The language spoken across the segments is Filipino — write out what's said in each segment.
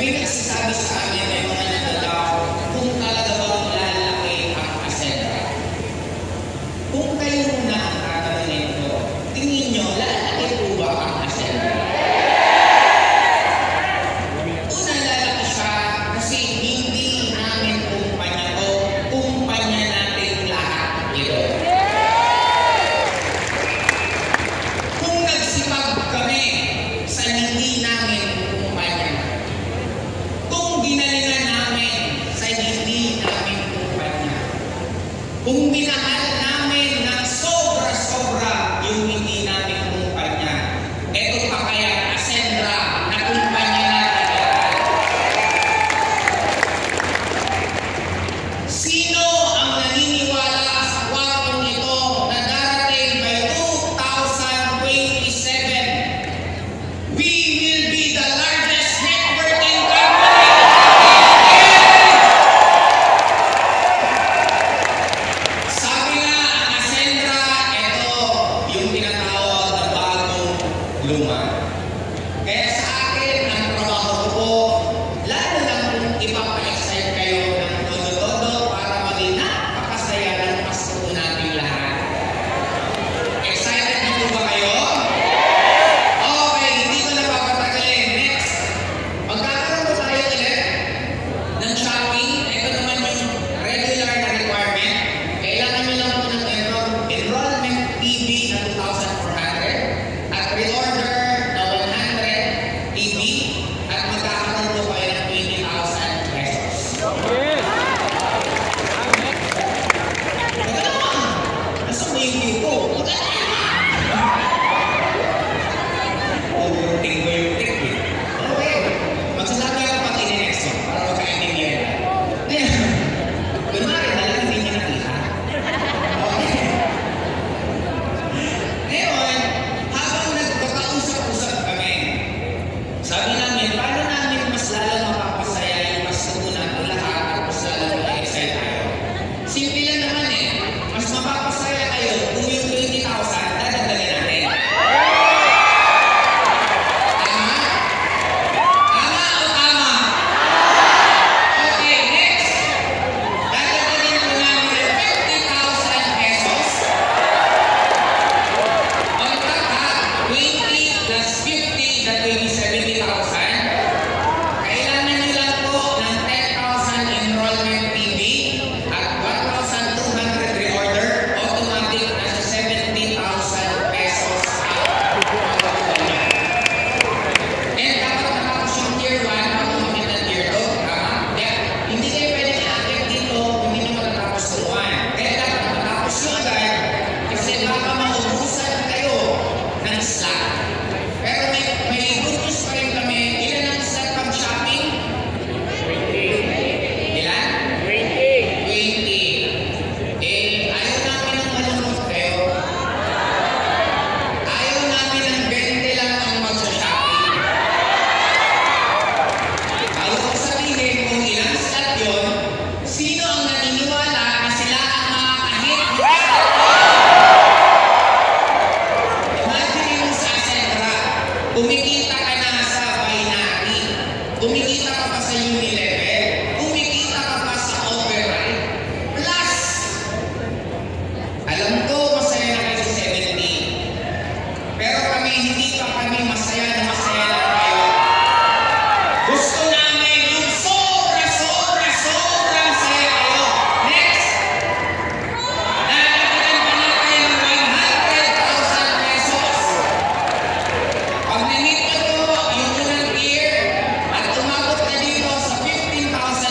May nagsasabi sa amin, may mga nagdadaw, kung talaga bang lalaki ang Ascendra. Kung kayo muna ang tatanungin ko, tingin nyo, lalaki po ba ang Ascendra? Una, lalaki siya kasi hindi namin kumpanya to, kumpanya natin lahat ito. Kung nagsipag kami sa hindi namin kumpanya, kung ginalingan namin sa hindi namin kumpanya, kung minahal namin ng sobra-sobra yung hindi namin kumpanya, eto pa kaya Ascendra na kumpanya natin. Sino ang naniniwala sa kwartong ito na darating by 2027? We will be the largest networking company. Sabi nga ang Ascendra, ito yung tinatawag na bagong luma. Kaya sa akin, ang trabaho ko po, lalo lang kung ipapa-excite kayo ng todo-todo para maging napakasaya ng Pasko po nating lahat. Excited na po ba kayo? Okay, hindi ko na papatagalin. Next, magkakaroon po tayo ulit ng shopping. Ito naman yung regular na requirement. Kailangan nyo lang po ng enrollment TV na 2,400 at reorder na 100 TV at magkakaroon po kayo ng 20,000 pesos. Maganda naman! Nasa mo yung view ko? Maganda naman! Overting ko yung tip eh. Okay. Magsasabi ako pati ni next one para magkaintindihan. Ngayon, kunwari na lang hindi niya nakita. Okay. Ngayon, habang nagkakausap-usap kami, sabi namin, paano namin mas lalong mapapasaya yung mas natin lahat at mas lalong ma-excite tayo? Simple lang naman eh. Mas mapapasaya kayo kung yung 20,000 dadagdagan natin. Tama? Tama o tama? Okay, next. Dadagdagan po namin yung 50,000 pesos. On top ha, 20 plus 50, that will be 70,000. Kailangan nyo lang po ng 10,000 enrollment TV at 1,200 reorder, automatic nasa 70,000 pesos ang pagkakuha niya. And dapat natapos yung tier 1 bago makita ng tier 2. Tama? Kaya hindi kayo pwede i-active dito kung hindi nyo matatapos ng 1. Kaya dapat matapos nyo agad kasi baka maubusan kayo ng slot. Pero may good news pa rin kami. Ilan ang slot pag shopping? Ilan? 20. Ayaw namin ng malungkot kayo. Ayaw namin ng 20 lang ang magsha-shopping. Bago ko sabihin kung ilang slot yun, sino ang naniniwala na sila ang makakahit ng slot? Imagine mo sa Ascendra, kumikita ka na sa binary, kumikita ka pa sa Unilevel, kumikita ka pa sa Override. Plus, alam ko masaya na kayo sa 70. Pero kami, hindi pa kami masaya na lang kayo. Gusto namin yung sobra saya kayo. Next! Dadagdagan pa natin ng 100,000 pesos. Pag na-meet nyo po yung unang tier at umabot na dito sa 15,000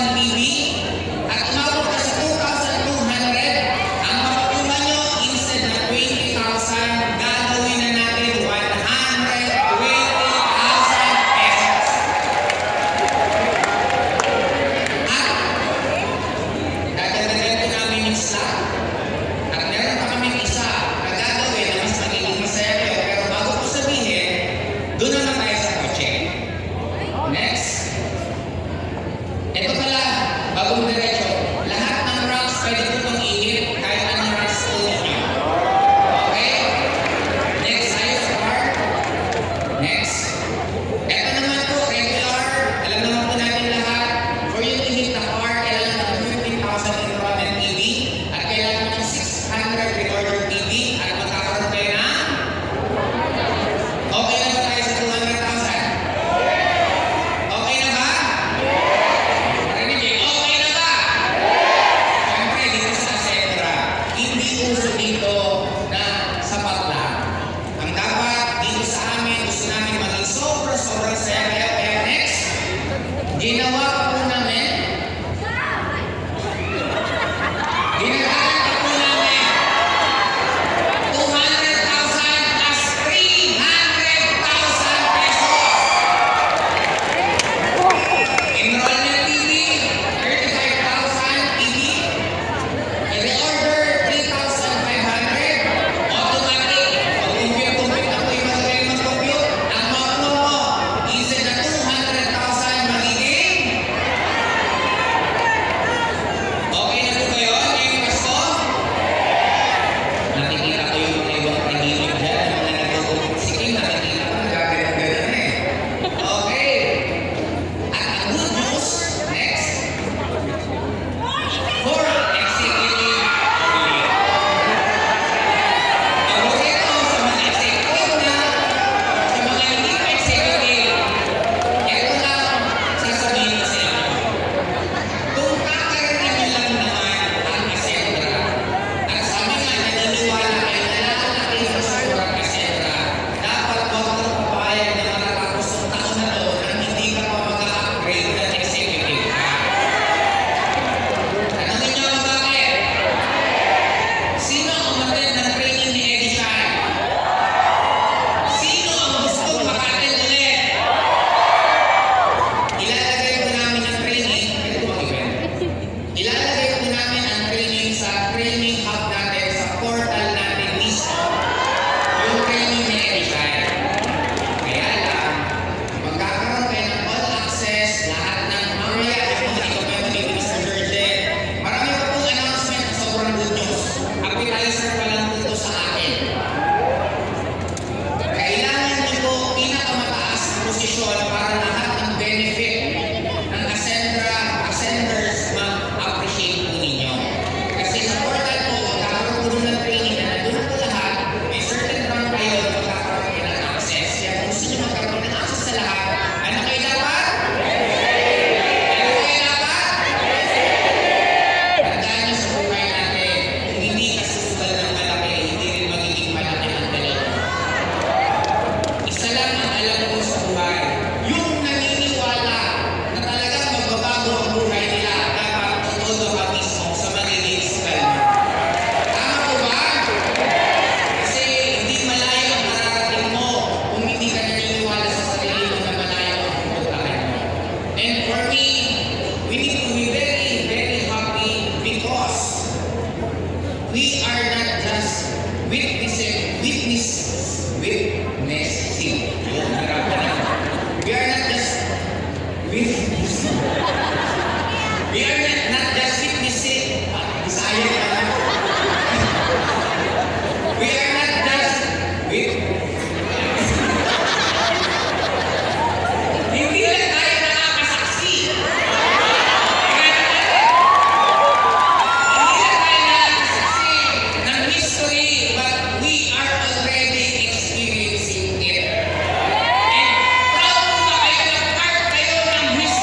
Ginawa pa po namin. Ginagawa pa po namin. 200,000 plus 300,000 pesos. Enrollment TV, 35,000 TV. I-reorder, 3,500. Automatic. Pag-compute na po yung magaling mag-compute. Ang makuha mo, isa na 200,000 magiging. Okay na po ba yun? Ngayong Pasko? Nakikita ko yung mga ibang tahimik dyan. Yung mga nagkukusikin, nakikita ko nagagano'n-gano'n eh. Okay. At ang good news, next. For executive only. Paborito sa mga executive na, sa mga hindi pa executive, ito lang sasabihin ko sa inyo. Kung kakarating nyo lang naman ang Cassandra, at sabi nga naniniwala kayo na lalaki sa surang Cassandra, dapat huwag kang papayag na matatapos ang taon na to nang hindi ka pa mag-upgrade ng executive ka. Tanungin niyo ako bakit? Sino ang umattend ng training ni Eddie Shine? Sino ang gustong maka-attend ulit? Ilalagay po namin ang training, ito po ang event. Ilalagay po namin ang training sa training hub natin, sa portal natin mismo, yung training ni Eddie Shine. Kaya lang, magkakaroon kayo ng all access, lahat ng mamaya, kung hindi ko kayo ni Mr. George, marami pa pong announcement na sobrang good news. Appetizer pa lang dito sa akin. Kailangan niyo po pinakamataas na posisyon para lahat ng benefit ng Ascenders ma-appreciate po ninyo. Kasi sa portal po, magkakaroon po ng training na nandun po lahat, may certain rank kayo na magkakaroon kayo ng access. Kaya kung gusto niyo magkaroon ng access sa lahat, ano kayo dapat? Ano kayo dapat? Tandaan niyo sa buhay natin, kung hindi ka susugal ng malaki, hindi rin magiging malaki ang dalawa. Isa lang ang alam ko sa buhay, yung naniniwala na talagang magbabago ang buhay nila, dapat tutudo ka mismo sa magiging sugal mo. Tama po ba? Kasi hindi malayo ang mararating mo kung hindi ka naniniwala sa sarili mo na malayo ang pupuntahan mo. And for me, we need to be very, very happy because we are not just witnessing. Yun, harap ka na. We are not just witnessing. We are not just witnessing. Bisaya ka na. We are not just hindi lang tayo nakakasaksi. Hindi lang tayo nakakasaksi ng history, but we are already experiencing it. And proud po ba kayo na part kayo ng history?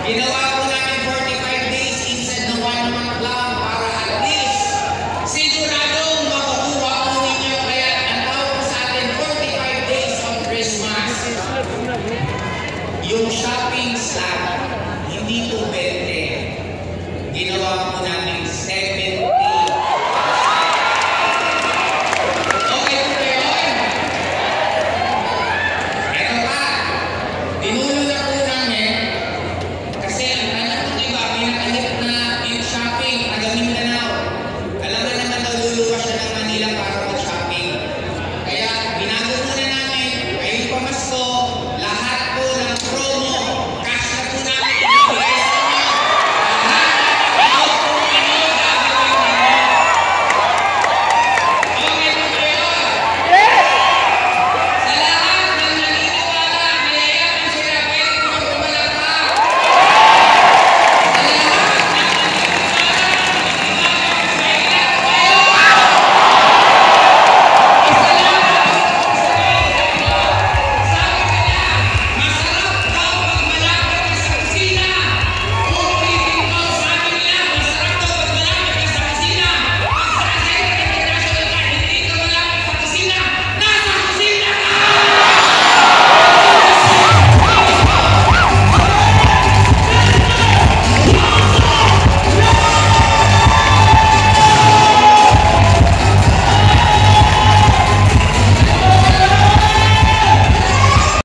Ginawa po namin 45 days instead ng 1 month lang para at least siguradong makukuha po ninyo. Kaya ang tawag po sa atin 45 days of Christmas. Yung shopping slot, hindi po 20. Ginawa po namin